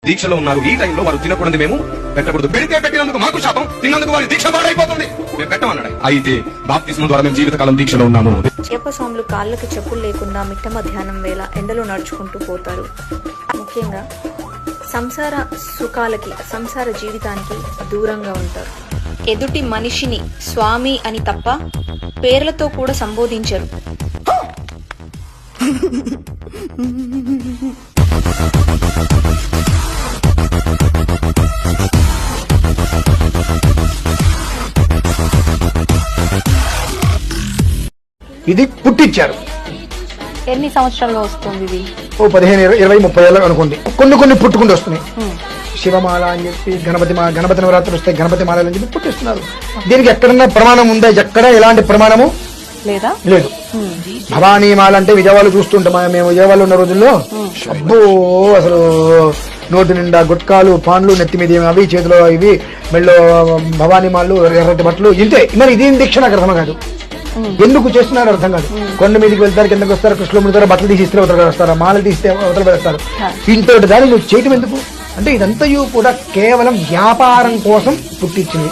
దీక్షలో ఉన్నారు. ఈ టైంలో వారు తినకూడదు, మేము పెట్టకూడదు. పెడితే పెట్టినందుకు మాకు శాపం, తిన్నందుకు వారి దీక్ష పాడైపోతుంది. మేము పెట్టమన్నాడు. అయితే బాప్తిస్మం ద్వారా మేము జీవితకాలం దీక్షలో ఉన్నాము. అయ్యప్ప స్వాములు కాళ్ళకి చెప్పులు లేకుండా మిట్ట మధ్యాహ్నం వేళ ఎండలో నడుచుకుంటూ పోతారు. ముఖ్యంగా సంసార సుఖాలకి, సంసార జీవితానికి దూరంగా ఉంటారు. ఎదుటి మనిషిని స్వామి అని తప్ప పేర్లతో కూడా సంబోధించరు. ఇది పుట్టించారు. ఎన్ని సంవత్సరాల్లో వస్తుంది ఇది? ఓ 15, 20, 30 ఏళ్ళు అనుకోండి. కొన్ని పుట్టుకుంటూ వస్తున్నాయి. శివమాల అని చెప్పి గణపతి నవరాత్రులు వస్తాయి, గణపతి మాలలు అని చెప్పి పుట్టిస్తున్నారు. దీనికి ఎక్కడన్నా ప్రమాణం ఉందా? ఎక్కడ ఎలాంటి ప్రమాణము లేదా? లేదు. భవానీ మాల అంటే విజయవాడలో చూస్తుంటాం మేము. విజయవాడలో ఉన్న రోజుల్లో అబ్బో అసలు నోటి నిండా గుట్కాలు, పాన్లు, నెత్తి మీద అవి, చేతిలో ఇవి, మెళ్ళో భవానీ మాలు, ఎర్రటి బట్టలు, ఇంతే. మరి ఇదేం దీక్ష నాకు అర్థం కాదు. ఎందుకు చేస్తున్నారు అర్థం కాదు. కొండ మీదకి వెళ్తారు, కిందకి వస్తారు, కృష్ణుడి ద్వారా బట్టలు తీసి ఇస్తే అవతల వస్తారు, మాలలు తీస్తే అవతల పెడతారు. ఇంతటి దాన్ని నువ్వు చేయటం ఎందుకు? అంటే ఇదంతయు కూడా కేవలం వ్యాపారం కోసం పుట్టించింది.